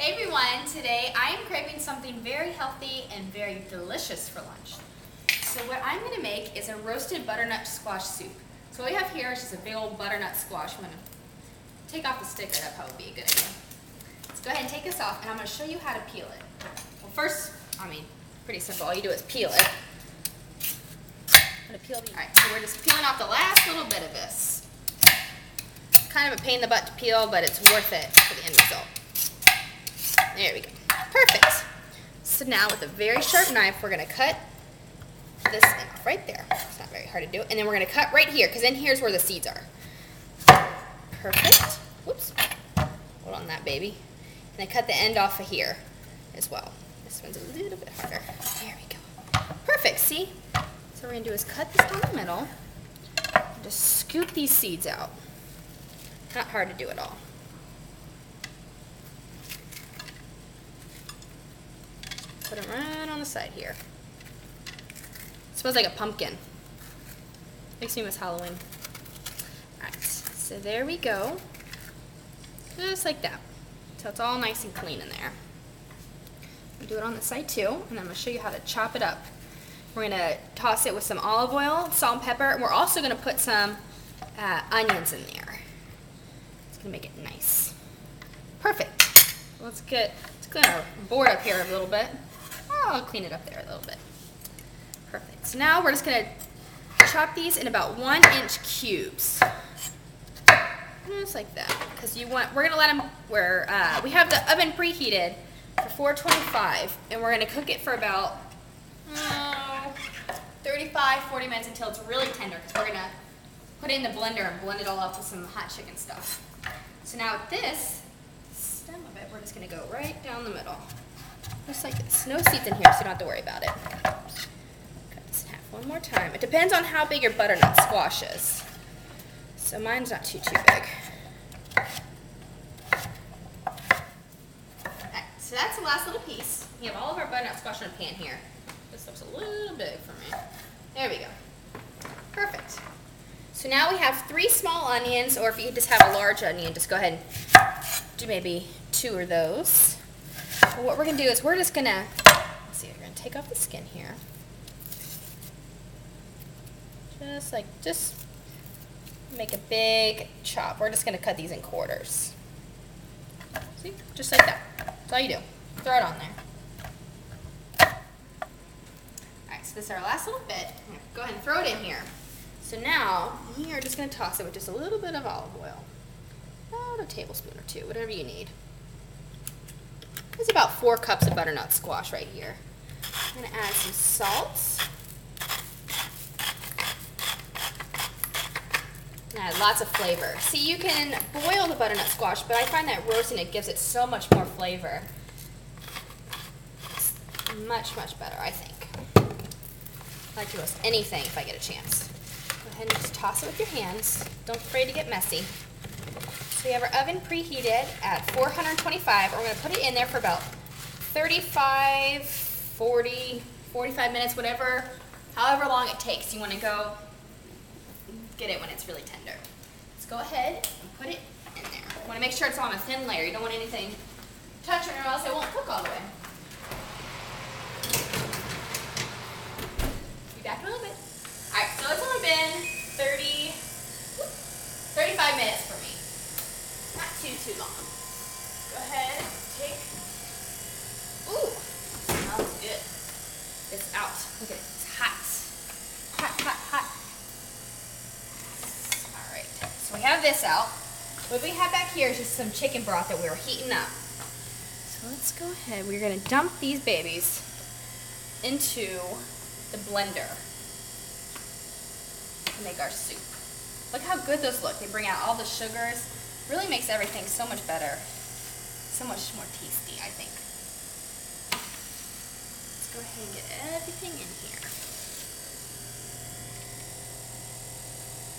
Hey everyone, today I am craving something very healthy and very delicious for lunch. So what I'm going to make is a roasted butternut squash soup. So what we have here is just a big old butternut squash. I'm going to take off the sticker, that'd probably be a good idea. Let's go ahead and take this off and I'm going to show you how to peel it. Well first, pretty simple, all you do is peel it. Alright, so we're just peeling off the last little bit of this. Kind of a pain in the butt to peel, but it's worth it for the end result. There we go. Perfect. So now with a very sharp knife, we're going to cut this end off right there. It's not very hard to do. And then we're going to cut right here, because then here's where the seeds are. Perfect. Whoops. Hold on that, baby. And then cut the end off of here as well. This one's a little bit harder. There we go. Perfect. See? So what we're going to do is cut this down the middle. And just scoop these seeds out. Not hard to do at all. Put them right on the side here. It smells like a pumpkin. Makes me miss Halloween. Alright, so there we go. Just like that. So it's all nice and clean in there. I'll do it on the side too, and then I'm going to show you how to chop it up. We're going to toss it with some olive oil, salt and pepper, and we're also going to put some onions in there. It's going to make it nice. Perfect. Let's clean our board up here a little bit. I'll clean it up there a little bit. Perfect. So now we're just going to chop these in about 1-inch cubes. Just like that. Because we're going to let them, we have the oven preheated for 425, and we're going to cook it for about 35-40 minutes until it's really tender, because we're going to put it in the blender and blend it all up with some hot chicken stuff. So now with this stem of it, we're just going to go right down the middle. Just like this. No seeds in here, so you don't have to worry about it. Cut this in half one more time. It depends on how big your butternut squash is. So mine's not too big. Alright, so that's the last little piece. We have all of our butternut squash in a pan here. This looks a little big for me. There we go. Perfect. So now we have 3 small onions, or if you just have a large onion, just go ahead and do maybe 2 of those. But what we're going to do is we're just going to, we're going to take off the skin here. Just make a big chop. We're just going to cut these in quarters. See? Just like that. That's all you do. Throw it on there. Alright, so this is our last little bit. Go ahead and throw it in here. So now, we are just going to toss it with just a little bit of olive oil. About a tablespoon or 2, whatever you need. There's about 4 cups of butternut squash right here. I'm going to add some salt. And add lots of flavor. See, you can boil the butternut squash, but I find that roasting it gives it so much more flavor. It's much, much better, I think. I like to roast anything if I get a chance. Go ahead and just toss it with your hands. Don't be afraid to get messy. So we have our oven preheated at 425. We're going to put it in there for about 35, 40, 45 minutes, however long it takes. You want to go get it when it's really tender. Let's go ahead and put it in there. You want to make sure it's on a thin layer. You don't want anything touching or else it won't cook all the way. Be back in a little bit. Alright, so it's only been 35 minutes for me. Not too long. Go ahead, take, ooh, smells good. It's out. Look at it, it's hot. Hot, hot, hot. Alright, so we have this out. What we have back here is just some chicken broth that we were heating up. So let's go ahead, we're going to dump these babies into the blender to make our soup. Look how good those look. They bring out all the sugars. Really makes everything so much better. So much more tasty, I think. Let's go ahead and get everything in here.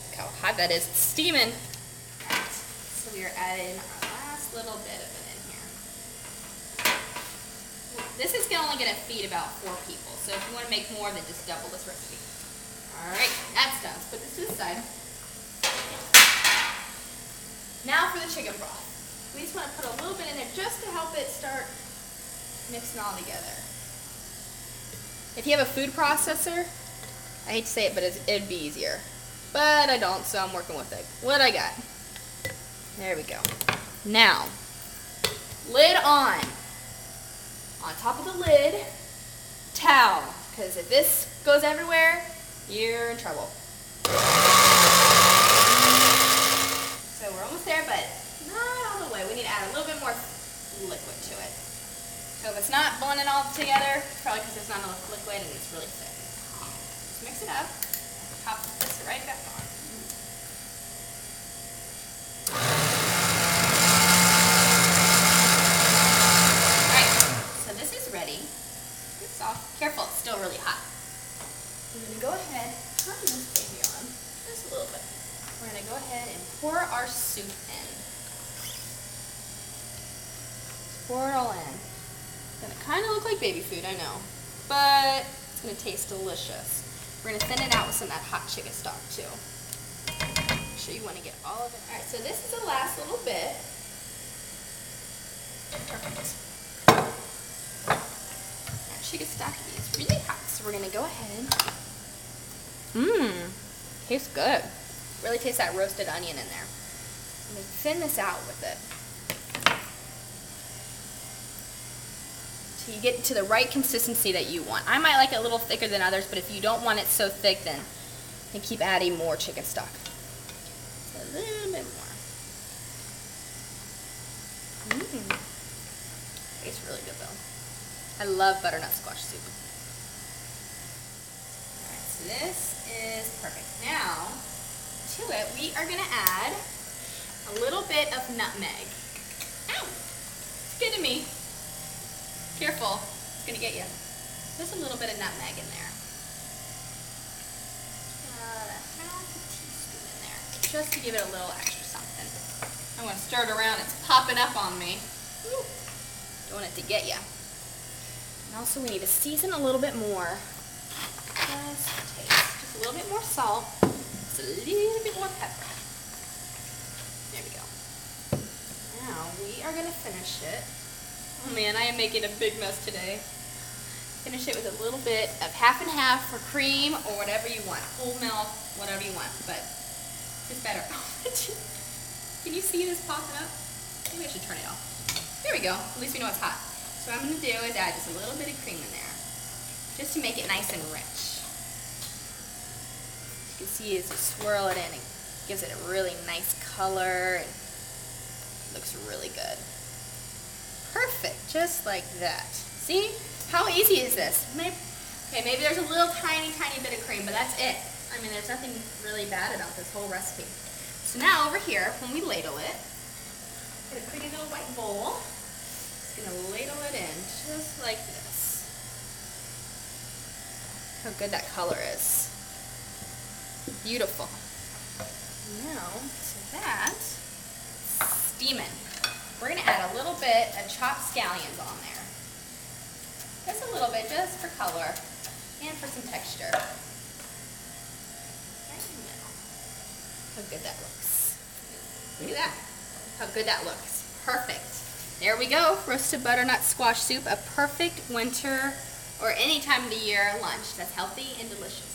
Look how hot that is. It's steaming. Right. So we are adding our last little bit of it in here. This is only going to feed about 4 people. So if you want to make more, then just double this recipe. Alright, that's done. Let's put this to the side. Now for the chicken broth. We just want to put a little bit in there just to help help it start mixing all together. If you have a food processor, I hate to say it, but it'd be easier. But I don't, so I'm working with it. What I got? There we go. Now, lid on. On top of the lid, towel. Because if this goes everywhere, you're in trouble. So we're almost there, but not all the way. We need to add a little bit more liquid to it. So if it's not blending all together, probably because there's not enough liquid and it's really thick. Just mix it up. Pop this right back on. Alright, so this is ready. It's soft. Careful, it's still really hot. We're going to go ahead, turn this baby on just a little bit. We're going to go ahead and pour our soup in. Pour it all in. It's going to kind of look like baby food, I know, but it's going to taste delicious. We're going to thin it out with some of that hot chicken stock too. Make sure you want to get all of it. Alright, so this is the last little bit. Perfect. That chicken stock is really hot, so we're going to go ahead. Tastes good. Really tastes that roasted onion in there. I'm going to thin this out with it. So you get to the right consistency that you want. I might like it a little thicker than others, but if you don't want it so thick, then you keep adding more chicken stock. So a little bit more. Tastes really good though. I love butternut squash soup. Alright, so this is perfect. Now, to it, we are going to add a little bit of nutmeg. Ow! It's getting me. Careful, it's going to get you. Just a little bit of nutmeg in there. Half a teaspoon in there, just to give it a little extra something. I'm going to stir it around, it's popping up on me. Woo. Don't want it to get you. And also we need to season a little bit more. Just a taste. Just a little bit more salt. Just a little bit more pepper. There we go. Now we are going to finish it. Oh man, I am making a big mess today. Finish it with a little bit of half and half for cream or whatever you want. Whole milk, whatever you want, but it's better. Can you see this popping up? Maybe I should turn it off. There we go. At least we know it's hot. So what I'm going to do is add just a little bit of cream in there, just to make it nice and rich. You can see as you swirl it in, it gives it a really nice color and looks really good. Perfect, just like that. See? How easy is this? Maybe there's a little tiny bit of cream, but that's it. I mean, there's nothing really bad about this whole recipe. So now over here, when we ladle it, get a pretty little white bowl. Just gonna ladle it in, just like this. How good that color is. Beautiful. Now, to that, steaming. We're going to add a little bit of chopped scallions on there. Just a little bit, just for color and for some texture. Right in the middle. How good that looks. Look at that. How good that looks. Perfect. There we go. Roasted butternut squash soup, a perfect winter or any time of the year lunch that's healthy and delicious.